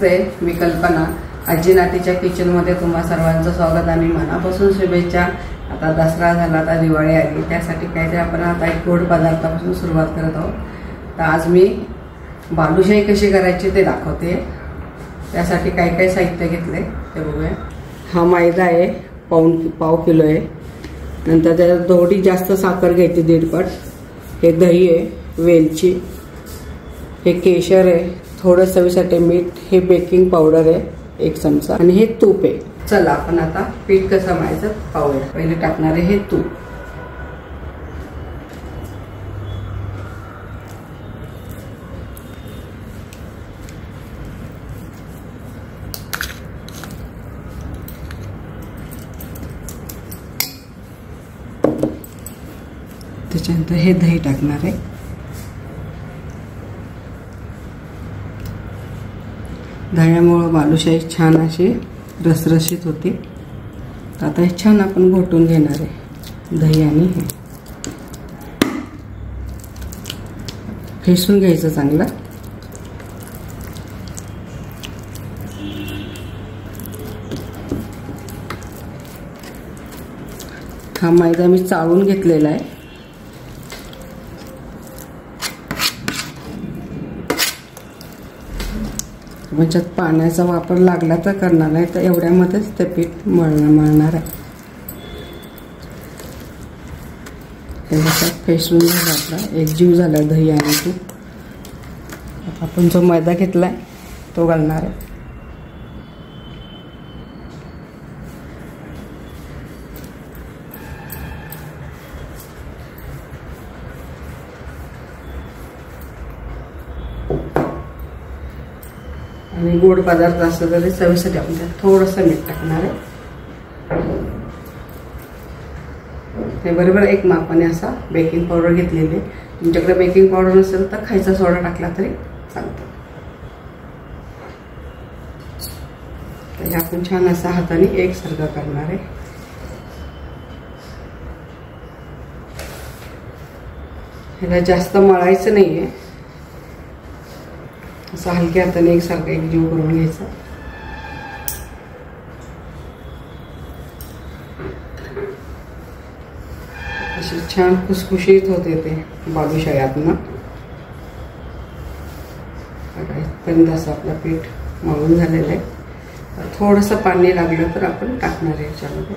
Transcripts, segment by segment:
नमस्ते, मी कल्पना. आजी नातीच्या किचनमध्ये तुम्हा सर्वांचं स्वागत आणि मनापासून शुभेच्छा. आता दसरा झाला, आता दिवाळी आली, त्यासाठी काहीतरी आपण आता एक गोड पदार्थापासून सुरुवात करत आहोत. तर आज मी बालुशाही कशी करायची ते दाखवते. त्यासाठी काय काय साहित्य घेतले ते बघूया. हा मैदा आहे, पाव किलो आहे. नंतर त्याच्यात थोडी जास्त साखर घ्यायची, 1.5 पट. हे दही आहे, वेलची, हे केशर आहे, थोडं चवीसाठी मीठ, हे बेकिंग पावडर आहे 1 चमचा आणि हे तूप आहे. चला आपण आता पीठ कसं मळायचं पाहूया. पहिले टाकणार आहे हे तूप. त्याच्यानंतर हे दही टाकणार आहे. दह्यामुळे बालुशाही छान अशी रसरशीत होते. तर आता हे छान आपण घोटून घेणार आहे दही आणि हे फेसून घ्यायचं चांगलं. हा मैदा मी चाळून घेतलेला आहे. म्हणजे पाण्याचा वापर लागला तर करणार, नाही तर एवढ्यामध्येच ते पीठ मळणार आहे. फेसून घातला, एकजीव झाला दही आणि तूप. आपण जो मैदा घेतलाय तो घालणार आहे. आणि गोड पदार्थ असलं तरी चवीसाठी आपण त्यात थोडंसं मीठ टाकणार आहे. हे बरोबर 1 मापाने असा बेकिंग पावडर घेतलेली. तुमच्याकडे बेकिंग पावडर नसेल तर खायचा सोडा टाकला तरी चालतं. तर आपण छान असा हाताने एकसारखं करणार आहे. ह्याला जास्त मळायचं नाहीये, असं हलक्या हाताने एकसारखं एकजीव करून घ्यायचा. अशी छान खुसखुशीत होते ते बालुशाही आतनं. इथपर्यंत असं आपलं पीठ मळून झालेलं आहे. थोडंसं पाणी लागलं तर आपण टाकणार आहे याच्यामध्ये.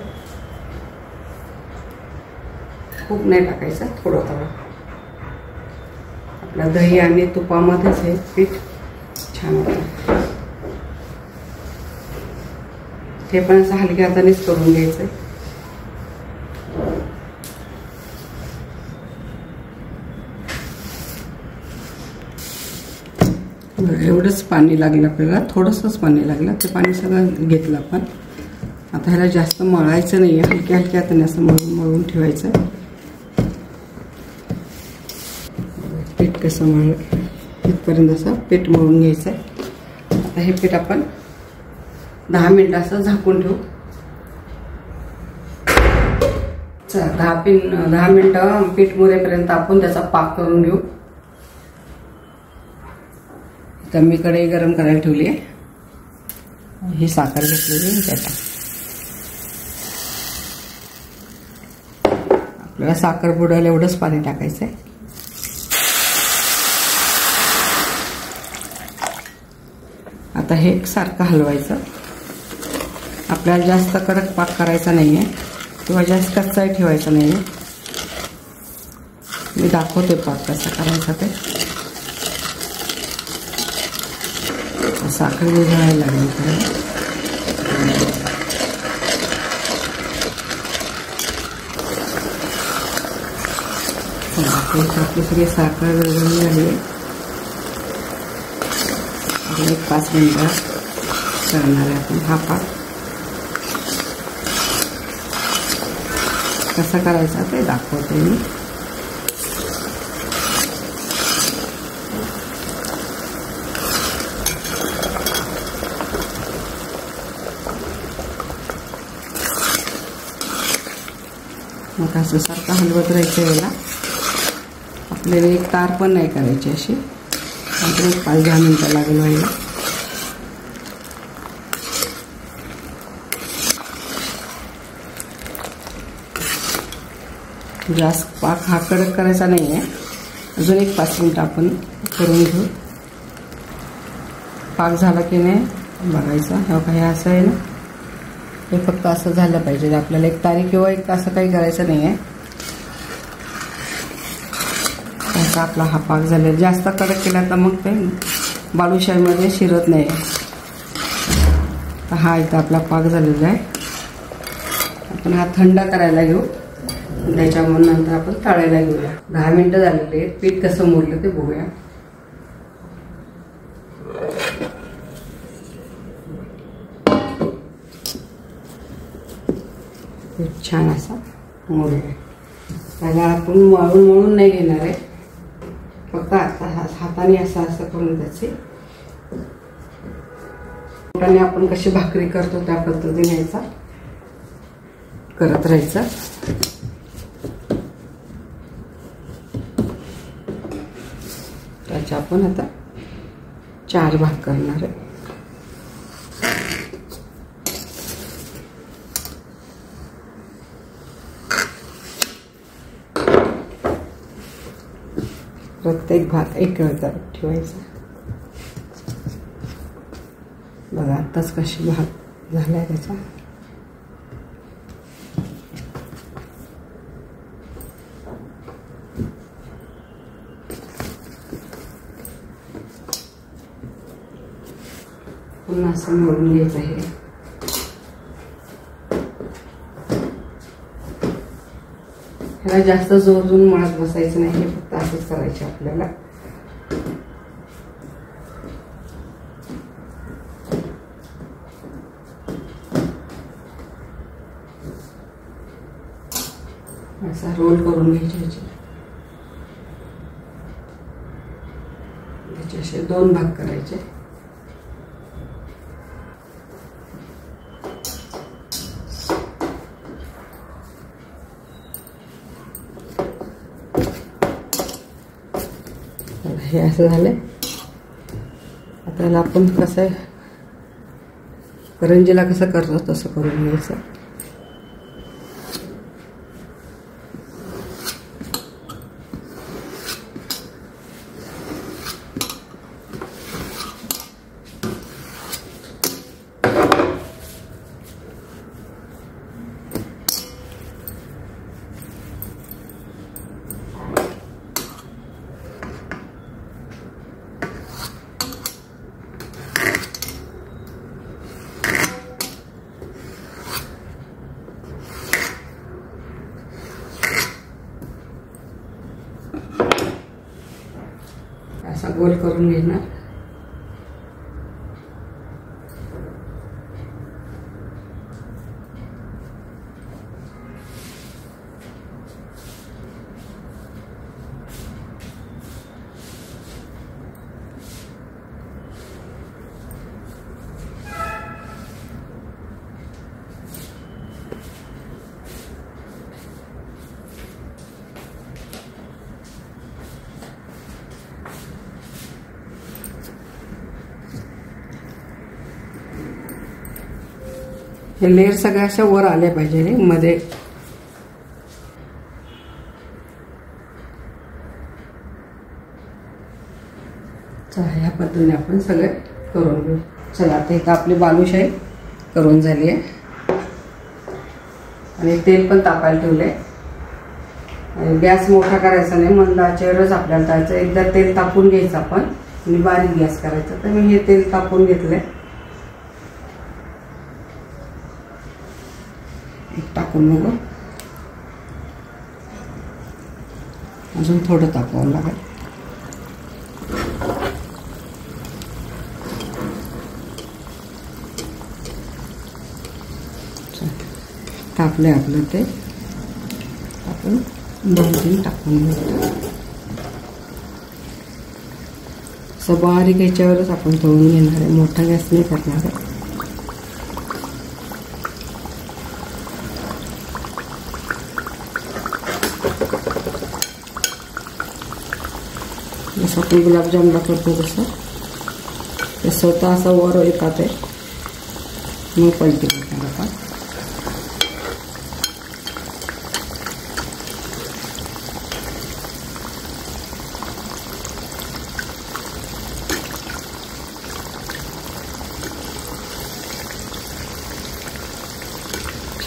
खूप नाही टाकायचं, थोडं थोडं. आपल्या दही आणि तुपामध्येच हे पीठ छान होतं. हे पण असं हलक्या हातानेच करून घ्यायचं. एवढंच पाणी लागलं आपल्याला, थोडंसंच पाणी लागलं. ते पाणी सगळं घेतलं आपण. आता ह्याला जास्त मळायचं नाही आहे, हलक्या हलक्या हाताने असं मळून ठेवायचं. पीठ कसं मळलं इथपर्यंत असं पीठ मळून घ्यायचं आहे. आता हे पीठ आपण 10 मिनिटं असं झाकून ठेवू. 10 मिनिटं पीठ मुरेपर्यंत आपण त्याचा पाक करून घेऊ. तर मी कढई गरम करायला ठेवली आहे. ही साखर घेतलेली त्यात आपल्याला साखर बुडायला एवढंच पाणी टाकायचं आहे. आता हे एकसारखं हलवायचं. आपल्याला जास्त कडक पाक करायचा नाहीये किंवा जास्त कच्चाही ठेवायचा नाहीये. मी दाखवते पाक कसा करायचा ते. साखर विरघळायला लागेल तर आपली सगळी साखर विरघळली आहे. 5 मिनिटं करणार आहे आपण हा पाक. कसा करायचा ते दाखवते मी. मग असं सारखं हलवत राहायचं. याला आपल्याला एक तार पण नाही करायची अशी. 5-10 मिनिटं लागेल व्हायला. जास्त पाक हा कडक करायचा नाही आहे. अजून एक 5 मिनिटं आपण करून घेऊ. पाक झाला की नाही बघायचा. हे काही असं आहे ना, हे फक्त असं झालं पाहिजे. आपल्याला 1 तारी किंवा 1 असं काही करायचं नाही आहे. असा आपला हा पाक झालेला. जास्त कडक केला तर मग ते बालुशाहीमध्ये शिरत नाही. तर हा इथं आपला पाक झालेला आहे. आपण हा थंड करायला घेऊ. त्याच्यामुळे नंतर आपण तळायला घेऊया. 10 मिनिटं झालेली आहेत. पीठ कसं मोडलं ते बघूया. पीठ छान असा मोडूया. त्याला आपण मळून नाही घेणार आहे. फक्त आता हाताने असं करून त्याचे हाताने आपण कशी भाकरी करतो त्या पद्धतीने याचा करत राहायचं. त्याचे आपण आता 4 भाग करणार आहे. प्रत्येक भाग एक ठेवायचा. बघा आताच कशी भाग झालाय त्याचा. पुन्हा असं मोडून घ्यायचं आहे. ह्याला जास्त जोरून मळत बसायचं नाही. हे फक्त असंच करायचे आपल्याला. असा रोल करून घ्यायचे. त्याचे असे 2 भाग करायचे. हे असं झालंय. आता आपण कसं करंजीला कसं करतो तसं करून घ्यायचं. असा गोल करून घेणार. हे लेयर सगळ्या अशा वर आल्या पाहिजे मध्ये. ह्या पद्धतीने आपण सगळे करून घेऊ. चला आता इथं आपली बालुशाही करून झाली आहे. आणि तेल पण तापायला ठेवले. गॅस मोठा करायचा नाही, मंद आचेवरच आपल्याला तळायचं. एकदा तेल तापून घ्यायचं आपण आणि बारीक गॅस करायचा. तर मी हे तेल तापून घेतलंय. टाकून बघू. अजून थोडं तापवावं लागेल. तापले आपलं ते. आपण 2-3 टाकून घेऊ. असं बारीक याच्यावरच आपण तळून घेणार आहे. मोठा गॅस नाही करणार आहे. जसं आपण गुलाबजामला करतो तसं ते स्वतः असं वर येतात आहे. मग पलटी करणार आपण.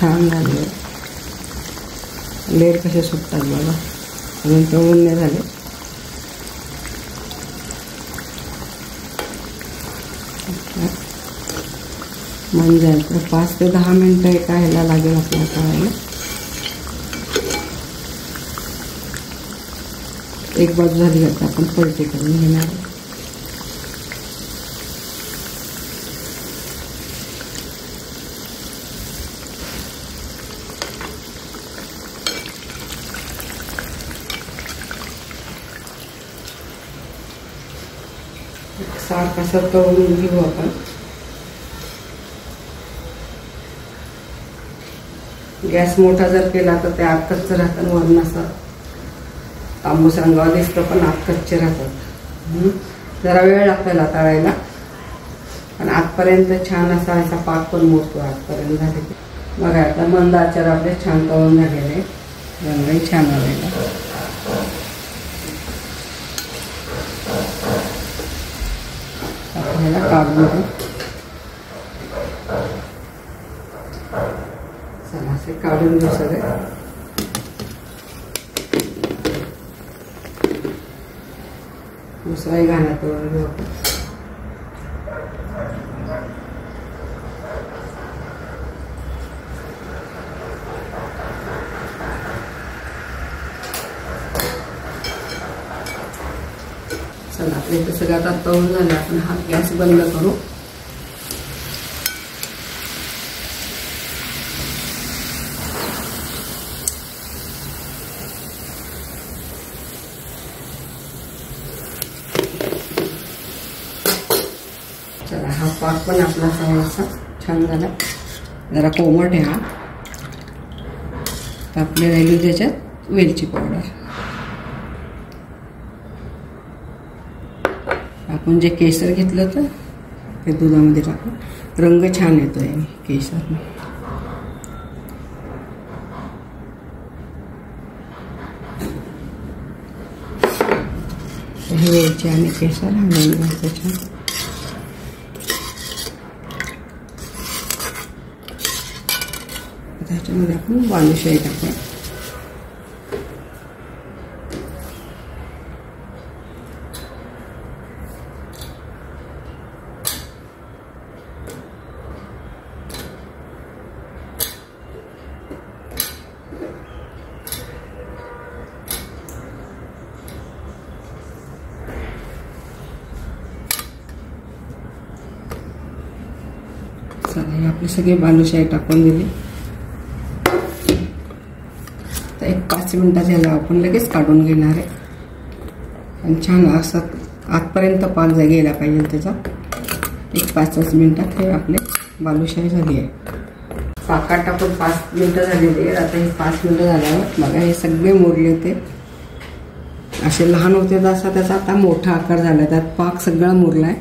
छान झाले. लेर कसे सुटतात बघा, अजून तळून नाही झाले. म्हणजे 5 ते 10 मिनिटं एका ह्याला लागेल आपल्याला तळायला. एक बाजू झाली आता आपण पलटी करून घेणार. सारखं असं तळून घेऊ आपण. गॅस मोठा जर केला तर ते आत कच्चं राहतं, वरून असं तांबूस रंगावर दिसतं पण आत कच्चे राहतात. जरा वेळ लागतो याला तळायला, पण आतपर्यंत छान असा पाक पण मोडतो आतपर्यंत झाले. बघा आता मंद आचेवर आपले छान तळून झालेले, रंगही छान आलेला. आपल्याला काढून घेऊ. चला असे काढून घेऊ सगळे. दुसराही घाण्यात तळून घेऊ आपण. चला आपले इथे सगळं आता तळून झालं. आपण हा गॅस बंद करू. चला हा पाक पण आपला असा छान झाला. जरा कोमट आहे हा. तर आपले राहिली त्याच्यात वेलची पावडर. आपण जे केसर घेतलं होतं ते दुधामध्ये टाकू. रंग छान येतोय केसरने. हे वेलची आणि केसर हलवून घ्यायचं छान. त्याच्यामध्ये आपण बालुशाही टाकूया. चला आपली सगळी बालुशाही टाकून दिली. तर एक 5 मिनिटात ह्याला आपण लगेच काढून घेणार आहे. आणि छान असं आतपर्यंत पाक गेला पाहिजे त्याचा. एक 5 मिनिटात हे आपले बालुशाही झाली आहे. पाकात टाकून 5 मिनिटं झालेली आहे. आता हे 5 मिनिटं झाल्यावर बघा हे सगळे मोडले होते. असे लहान होते तर असा त्याचा आता मोठा आकार झाला. त्यात पाक सगळा मुरलाय.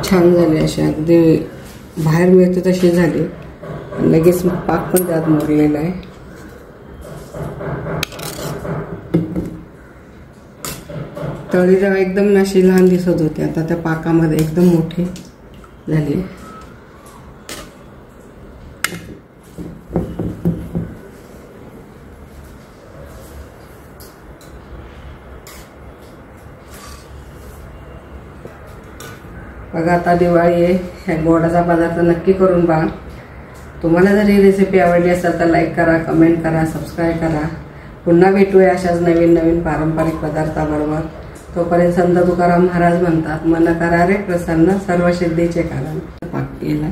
छान झाले. असे अगदी बाहेर मिळते तसे झाले. लगेच पाक पण त्यात मुरलेला आहे. तळी जेव्हा एकदम अशी लहान दिसत होती, आता त्या पाकामध्ये एकदम मोठी झाली. बघा आता दिवाळी आहे. ह्या गोडाचा पदार्थ नक्की करून पहा. तुम्हाला जर ही रेसिपी आवडली असेल तर लाईक करा, कमेंट करा, सबस्क्राईब करा. पुन्हा भेटूया अशाच नवीन नवीन पारंपरिक पदार्थाबरोबर. तोपर्यंत संत तुकाराम महाराज म्हणतात, मन करा रे प्रसन्न सर्व सिद्धीचे कारण. पाक केलाय.